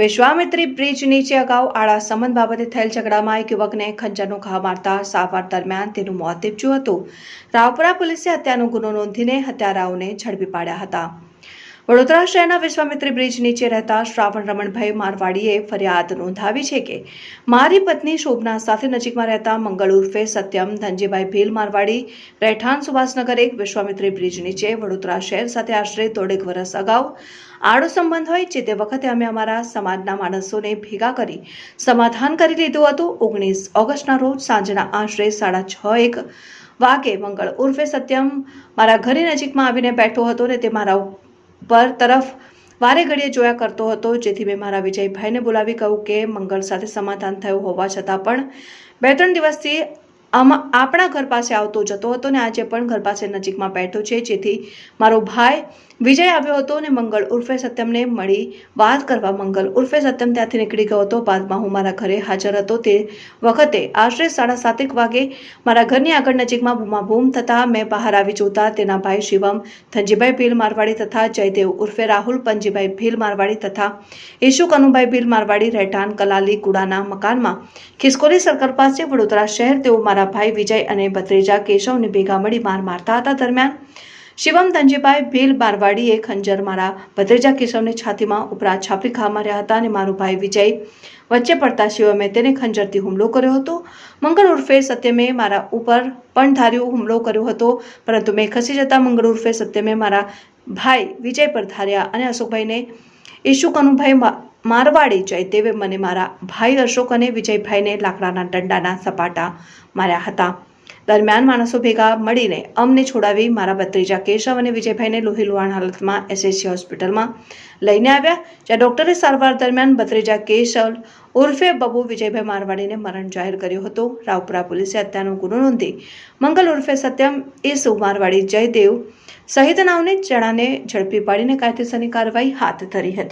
Vishwamitri bridge નીચે અગાઉ આળાસમંદ બાબતે થયેલ ઝઘડામાં એક યુવકને ખંજરનો ઘા મારતા સારવાર દરમિયાન તેનું મોત નીપજ્યું હતું। રાવપુરા પોલીસે હત્યાનો ગુનો નોંધીને હત્યારાઓને ઝડપી પાડ્યા હતા। વડોદરા શહેરના વિશ્વામિત્રી બ્રિજ નીચે રહેતા શ્રાવણ રમણભાઈ મારવાડીએ ફરિયાદ નોંધાવી છે કે મારી પત્ની શોભના સાથે નજીકમાં રહેતા મંગળ ઉર્ફે સત્યમ ધનજીભાઈ ભીલ મારવાડી રહેઠાણ સુભાષનગર 1 વિશ્વામિત્રી બ્રિજ નીચે વડોદરા શહેર સાથે આશરે 1.5 વર્ષ અગાઉ આડો સંબંધ હોય છે તે વખતે અમે અમારા સમાજના માણસોને ભેગા કરી સમાધાન કરી લીધું હતું। 19 ઓગસ્ટના રોજ સાંજના આશરે 6:30 વાગે મંગળ ઉર્ફે સત્યમ મારા ઘરે નજીકમાં આવીને બેઠો હતો અને તે મારા પર તરફ વારે ઘડીએ જોયા કરતો હતો, જેથી મેં મારા વિજયભાઈને બોલાવી કહ્યું કે મંગળ સાથે સમાધાન થયું હોવા છતાં પણ 2-3 દિવસથી આપણા ઘર પાસે આવતો જતો હતો અને આજે પણ ઘર પાસે નજીકમાં બેઠો છે, જેથી મારો ભાઈ વિજય આવ્યો હતો અને મંગળ ઉર્ફે સત્યમને મળી વાત કરવા મંગળ ઉર્ફે સત્યમ ત્યાંથી નીકળી ગયો હતો। બાદમાં હું મારા ઘરે હાજર હતો તે વખતે આશરે 7:30 વાગે મારા ઘરની આગળ નજીકમાં બૂમાબૂમ થતા મેં બહાર આવી જોતા તેના ભાઈ શિવમ ધનજીભાઈ ભીલ મારવાડી તથા જયદેવ ઉર્ફે રાહુલ પંજીભાઈ ભીલ મારવાડી તથા ઈશુ કનુભાઈ ભીલ મારવાડી રહેઠાણ કલાલી કુડાના મકાનમાં ખિસકોલી સર્કલ પાસે વડોદરા શહેર તેઓ મારા ભાઈ વિજય અને ભત્રીજા કેશવને ભેગા મળી માર મારતા હતા। દરમિયાન શિવમ ધનજીભાઈ ભીલ મારવાડીએ ખંજર મારા ભત્રીજા કેશવને છાતીમાં ઉપરા છાપરી ઘા માર્યા હતા અને મારો ભાઈ વિજય વચ્ચે પડતા શિવમે તેને ખંજરથી હુમલો કર્યો હતો। મંગળ ઉર્ફે સત્યમે મારા ઉપર પણ ધાર્યો હુમલો કર્યો હતો, પરંતુ મેં ખસી જતા મંગળ ઉર્ફે સત્યમે મારા ભાઈ વિજય પર ધાર્યા અને અશોકભાઈને ઈશુ કનુભાઈ મારવાડી જયદેવે મને મારા ભાઈ અશોક અને વિજયભાઈને લાકડાના દંડાના સપાટા માર્યા હતા। દરમિયાન માણસો ભેગા મળીને અમને છોડાવી મારા ભત્રીજા કેશવ અને વિજયભાઈને લોહી લુહાણ હાલતમાં એસએસસી હોસ્પિટલમાં લઈને આવ્યા, જ્યાં ડોક્ટરે સારવાર દરમિયાન ભત્રીજા કેશવ ઉર્ફે બબુ વિજયભાઈ મારવાડીને મરણ જાહેર કર્યો હતો। રાવપુરા પોલીસે હત્યાનો ગુનો નોંધી મંગલ ઉર્ફે સત્યમ ઈસુ મારવાડી જયદેવ સહિત 9 જણાને ઝડપી પાડીને કાયદેસરની કાર્યવાહી હાથ ધરી હતી।